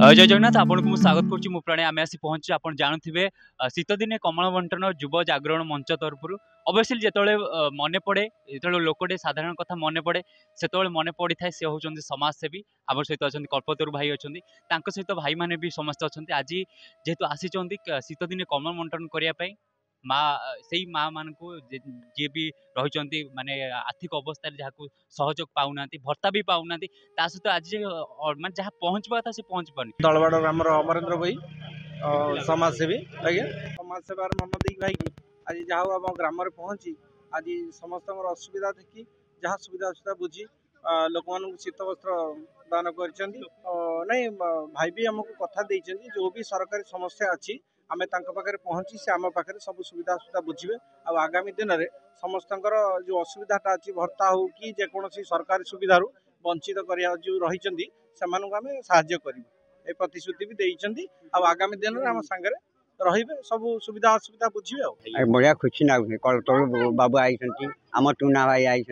जय जगन्नाथ आपन को स्वागत करुच्ची मु प्रणय आम आसी पहुंची आप जानते शीत दिने कमल बंटन युव जागरण मंच तरफ अवश्य जिते मन पड़े जो लोकटे साधारण कथा मन पड़े से मन पड़ी था सी हूँ समाजसेवी आम सहित अच्छा कल्पतरु भाई अच्छा सहित भाई मैंने भी समस्त अच्छा आज जेहेतु आसी शीत दिने कमल बंटन करने से माँ मान को जी भी रही माने आर्थिक अवस्था जहाँ सहयोग पाऊना भत्ता भी पाऊना सहित आज मैं जहाँ पहुँचवा था से पहुँच पानी दलवाड़ ग्राम अमरेन्द्र भाई समाजसेवी आज्ञा समाजसेवार मन दी भाई आज जहाँ आम ग्राम पहुँची आज समस्त असुविधा देखी जहाँ सुविधा असुविधा बुझी लोक मान शीत वस्त्र दान कर भाई भी आमको कथा जो भी सरकारी समस्या अच्छी आम पाखे पहुँची से आम पाखे सब सुविधा असुविधा बुझे आगामी दिन में समस्त जो असुविधाटा अच्छी भत्ता हो कि जेकोसी सरकारी सुविधार वंचित करने जो रही आम साहाय्य करूँ ए प्रतिश्रुति भी देइछंती आगामी दिन में आम सांगे रही सब सुविधा असुविधा बुझे बढ़िया खुशी लगुच कल्पतरु बाबू आई आम टूना भाई आई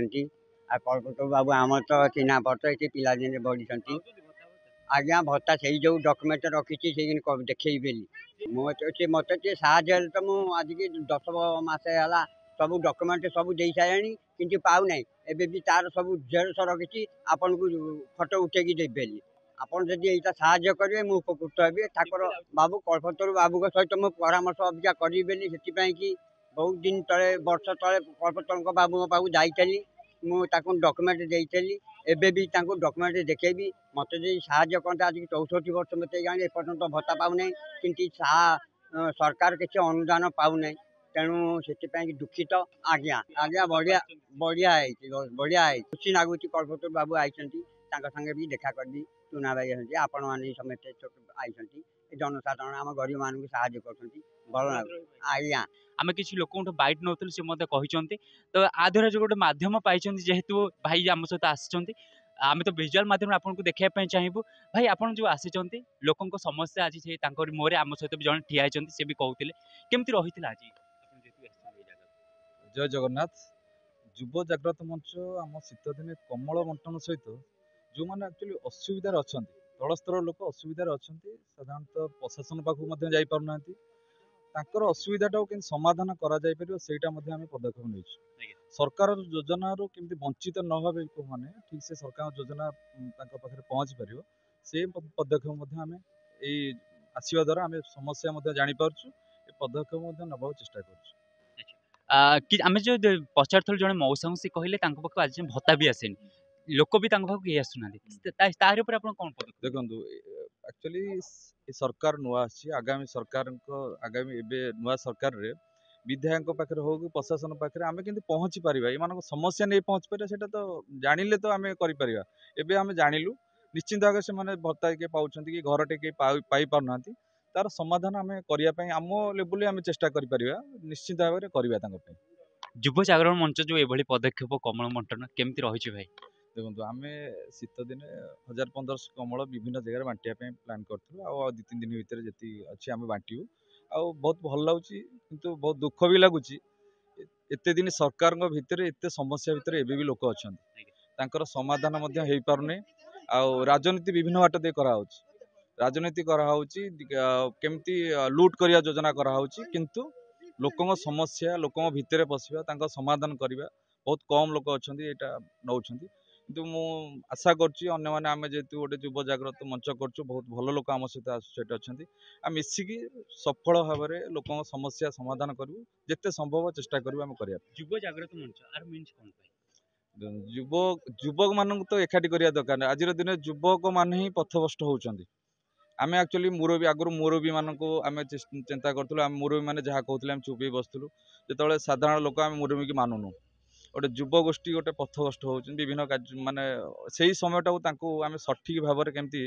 कल्पतरु बाबू आम तो चिन्ह पड़ता ये पिलादिन बढ़ी आज्ञा भत्ता से जो डॉक्यूमेंट रखी देखे बेली मत साहय तो मुझे 10 मास है सब डॉक्यूमेंट सब दे सारे कि पाऊना एवं भी तार सब जेरक्स रखी आपन को फोटो उठेकी देबेली आपन जदि यहाँ साहाय्य करेंगे मुझे उपकृत हे ठाकुर बाबू कल्पतरु बाबू सहित मुझे परामर्श अभिका करी कि बहुत दिन तले वर्ष तले कल्पतरु बाबू पाक जाइली मुझे डॉक्यूमेंट देती एबे भी डॉक्यूमेंट देखेबी मत साहाय्य करते आज 64 वर्ष मत जाने एपर्यंत भत्ता पाऊना कि सरकार किसी अनुदान पाऊना तेणु से दुखित आज्ञा आज्ञा बढ़िया बढ़िया बढ़िया खुशी लगुच कल्पतरु बाबू आई संगे भी देखा करबी टूना भाई आपण मैंने समेत आई जनसाधारण आम गरीब मान साहय कर भल आज्ञा आम किसी लोक बैठ नौ से कहते तो आधर जो गोटे मध्यम पाई जेहेतु भाई आम सहित आसी आम तो विजुआल माध्यम आपको देखा चाहबू भाई आप जो आसी लोक समस्या आज से मुहर आम सहित भी जन ठिया से भी कहते केमती रही आज जय जगन्नाथ युव जागृत मंच आम शीत दिन कमल बंटन सहित जो मैंने एक्चुअली असुविधार अच्छा तल स्तर लोक असुविधार अच्छा साधारणतः प्रशासन पाखक जापारना असुविधाटा कि समाधान कराइपर आम पदक्षेप नहीं सरकार योजना केमती वंचित न हे मैंने ठीक से सरकार योजना पाखे पहुँची पार से पदक्षेप आम आसवा द्वारा आम समस्या जापर पदक्षेप नवा चेष्टा कर आम जो पचार थल जड़े मौसा से कहले पाख आज भत्ता भी आसेनी लोक भी कहीं आसुना कौन देखो एक्चुअली सरकार नुआ आगामी सरकार आगामी नुआ सरकार रे विधायक पाखे हो कि प्रशासन पाखे आम के पहुँची पार ये समस्या नहीं पहुँची पार से तो जानिले तो आम कर आम जानिलु निश्चिंत भाव से भत्ता किए पाँच कि घर टे पाई पारना तार समाधान आम करने आम लेवल आम चेष्टा कर निश्चिंत भाव में करवा युव जागरण मंच जो ये पदक्षेप कमल बंटन केमती रही भाई देखो आम शीत दिन 1000-1500 कमल विभिन्न जगह बांटिया प्लां करूँ आ 2-3 दिन भितर जी अच्छी आम बांटू आ बहुत भल लगुच कि बहुत दुख भी लगुच एत दिन सरकार भितर एत समस्या भितर एबे भी लोक अच्छा समाधान हो पारना आ राजनीति विभिन्न बाट दे कराऊ राजनीति केमती लुट करिया योजना कराऊँ किंतु लोकों समस्या लोकों भितर पशिया समाधान करवा बहुत कम लोक अच्छा यहाँ नौ किंतु मु आशा करें जेहेतु गोटे युव जागृत मंच कर बहुत भल लोक आम सहित एसोसिएट अच्छा मिसिकी सफल भाव में लोक समस्या समाधान करूँ जिते संभव चेष्टा करूँ आम कर युव जागृत मंच आर मीन्स कौन युवक मान तो एकाठी करिया दरकार आज दिन युवक मान ही पथभ्रष्ट होती आम एक्चुअली मुरबी आगुरी मुरबी मानक आम चिंता करूँ मुरबी मैंने जहाँ कहते हैं चुप बसलु जो साधारण लोक आम मुरबी की मानुनु गोटे युव गोष्ठी गोटे पथभ्रष्ट होती विभिन्न कार्य माने से समयटा आम सठिक भाव में केमती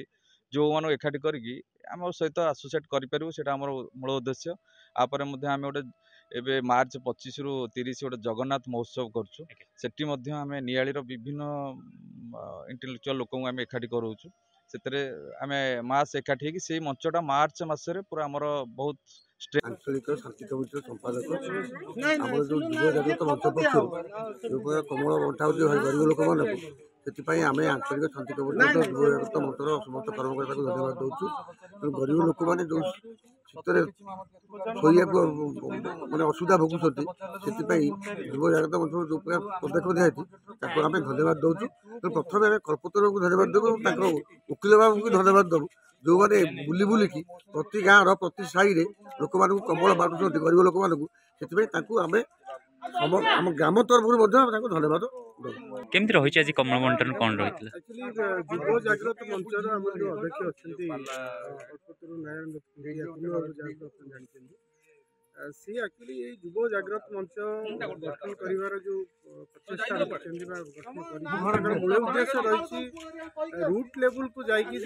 जो मान एकाठी करके आम सहित आसोसिएट करूँ से मूल उद्देश्य आपर आम गोटे एवं मार्च 25 ରୁ 30 गोटे जगन्नाथ महोत्सव करें आम नियाली विभिन्न इंटेलेक्चुअल लोक आम एकाठी करूँ से आम मास एकाठी से मंचटा मार्च मसरे पूरा आमर बहुत आंचलिक शांति कमिटर संपादक आम जो युव जागृत मंच पक्ष कमल बंटा गरीब लोक मान ସେଥିପାଇଁ ଆମେ ଆଞ୍ଚଳିକ ଶାନ୍ତି କମିଟିର ଯୁବ ଜାଗୃତ ମଞ୍ଚର ସମସ୍ତ କର୍ମକର୍ତ୍ତାଙ୍କୁ ଧନ୍ୟବାଦ ଦେଉଛୁ। ତେଣୁ ଗରିବ ଲୋକମାନେ ଯେଉଁ ଶୀତରେ ଶୋଇବାକୁ ମାନେ ଅସୁବିଧା ଭୋଗୁଛନ୍ତି, ସେଥିପାଇଁ ଯୁବ ଜାଗୃତ ମଞ୍ଚର ଯେଉଁ ପ୍ରକାର ପଦକ୍ଷେପ ଦିଆଯାଇଛି ତାକୁ ଆମେ ଧନ୍ୟବାଦ ଦେଉଛୁ। ତେଣୁ ପ୍ରଥମେ ଆମେ କଳ୍ପତରୁଙ୍କୁ ଧନ୍ୟବାଦ ଦେବୁ ଏବଂ ତାଙ୍କର ଓକିଲ ବାବୁଙ୍କୁ ଧନ୍ୟବାଦ ଦେବୁ, ଯେଉଁମାନେ ବୁଲି ବୁଲିକି ପ୍ରତି ଗାଁର ପ୍ରତି ସାହିରେ ଲୋକମାନଙ୍କୁ କମ୍ବଳ ବାଣ୍ଟୁଛନ୍ତି ଗରିବ ଲୋକମାନଙ୍କୁ। ସେଥିପାଇଁ ତାଙ୍କୁ ଆମେ ଆମ ଗ୍ରାମ ତରଫରୁ ମଧ୍ୟ ଆମେ ତାଙ୍କୁ ଧନ୍ୟବାଦ ଦେବୁ। କେମିତି ରହିଛି ଆଜି କମଳ ବଣ୍ଟନ କ'ଣ ରହିଥିଲା? ଆକ୍ଚୁଆଲି ଯୁବ ଜାଗ୍ରତ ମଞ୍ଚର ଆମର ଯେଉଁ ଅଧ୍ୟକ୍ଷ ଅଛନ୍ତି କଳ୍ପତରୁ ନାରାୟଣ ଯାହାକୁ ଆପଣ ଜାଣିଛନ୍ତି, ସିଏ ଆକ୍ଚୁଆଲି ଏଇ ଯୁବ ଜାଗ୍ରତ ମଞ୍ଚ ଗଠନ କରିବାର ଯେଉଁ ପ୍ରଚେଷ୍ଟା ରଖିଛନ୍ତି ବା ଗଠନ କରିଛନ୍ତି, ତାଙ୍କର ମୂଳ ଉଦ୍ଦେଶ୍ୟ ରହିଛି ରୁଟ୍ ଲେବୁଲକୁ ଯାଇକି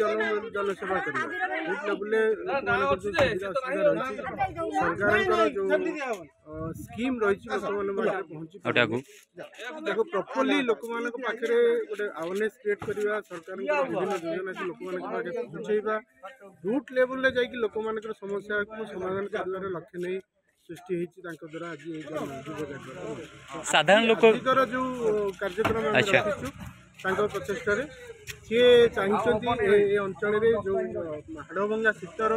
ଜନସେବା କରିବା। ରୁଟ୍ ଲେବୁଲରେ ଲୋକମାନଙ୍କର ଯେଉଁ ସୁବିଧା ଅସୁବିଧା ରହିଛି, ସରକାରଙ୍କର ଯେଉଁ ସ୍କିମ୍ ରହିଛି ଲୋକମାନଙ୍କ ପାଖରେ ପହଞ୍ଚି ତାକୁ ପ୍ରପରଲି ଲୋକମାନଙ୍କ ପାଖରେ ଗୋଟେ ଆୱାରନେସ୍ କ୍ରିଏଟ୍ କରିବା, ସରକାରଙ୍କର ବିଭିନ୍ନ ଯୋଜନାକୁ ଲୋକମାନଙ୍କ ପାଖରେ ପହଞ୍ଚେଇବା, ରୁଟ୍ ଲେବୁଲରେ ଯାଇକି ଲୋକମାନଙ୍କର ସମସ୍ୟାକୁ ସମାଧାନ କରିବାର ଲକ୍ଷ୍ୟ ନେଇ ସୃଷ୍ଟି ହେଇଛି ତାଙ୍କ ଦ୍ୱାରା ଆଜି ଏଇ ଯୁବ ଜାଗ୍ରତ ସାଧାରଣ ଲୋକ ଯେଉଁ କାର୍ଯ୍ୟକ୍ରମ ଆମେ ରଖିଛୁ ତାଙ୍କ ପ୍ରଚେଷ୍ଟାରେ ସିଏ ଚାହିଁଛନ୍ତି ଏ ଅଞ୍ଚଳରେ ଯେଉଁ ହାଡ଼ଭଙ୍ଗା ଶୀତର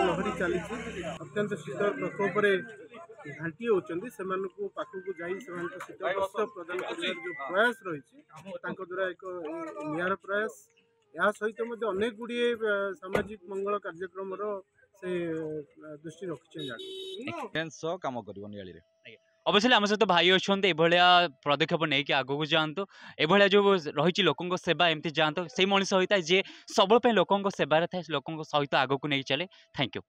ଲହରୀ ଚାଲିଛି, ଅତ୍ୟନ୍ତ ଶୀତ ପ୍ରକୋପରେ ଘାଣ୍ଟି ହେଉଛନ୍ତି, ସେମାନଙ୍କୁ ପାଖକୁ ଯାଇ ସେମାନଙ୍କୁ ଶୀତ ବସ୍ତ୍ର ପ୍ରଦାନ କରିବାର ଯେଉଁ ପ୍ରୟାସ ରହିଛି ତାଙ୍କ ଦ୍ୱାରା ଏକ ନିଆର ପ୍ରୟାସ। ଏହା ସହିତ ମଧ୍ୟ ଅନେକ ଗୁଡ଼ିଏ ସାମାଜିକ ମଙ୍ଗଳ କାର୍ଯ୍ୟକ୍ରମର ସେ ଦୃଷ୍ଟି ରଖିଛନ୍ତି କାମ କରିବ ନିଆଳିରେ। ଅବଶ୍ୟ ଆମ ସହିତ ଭାଇ ଅଛନ୍ତି, ଏଭଳିଆ ପଦକ୍ଷେପ ନେଇକି ଆଗକୁ ଯାଆନ୍ତୁ, ଏଭଳିଆ ଯେଉଁ ରହିଛି ଲୋକଙ୍କ ସେବା ଏମିତି ଯାଆନ୍ତୁ। ସେଇ ମଣିଷ ହୋଇଥାଏ ଯିଏ ସବୁବେଳେ ପାଇଁ ଲୋକଙ୍କ ସେବାରେ ଥାଏ, ଲୋକଙ୍କ ସହିତ ଆଗକୁ ନେଇ ଚାଲେ। Thank you.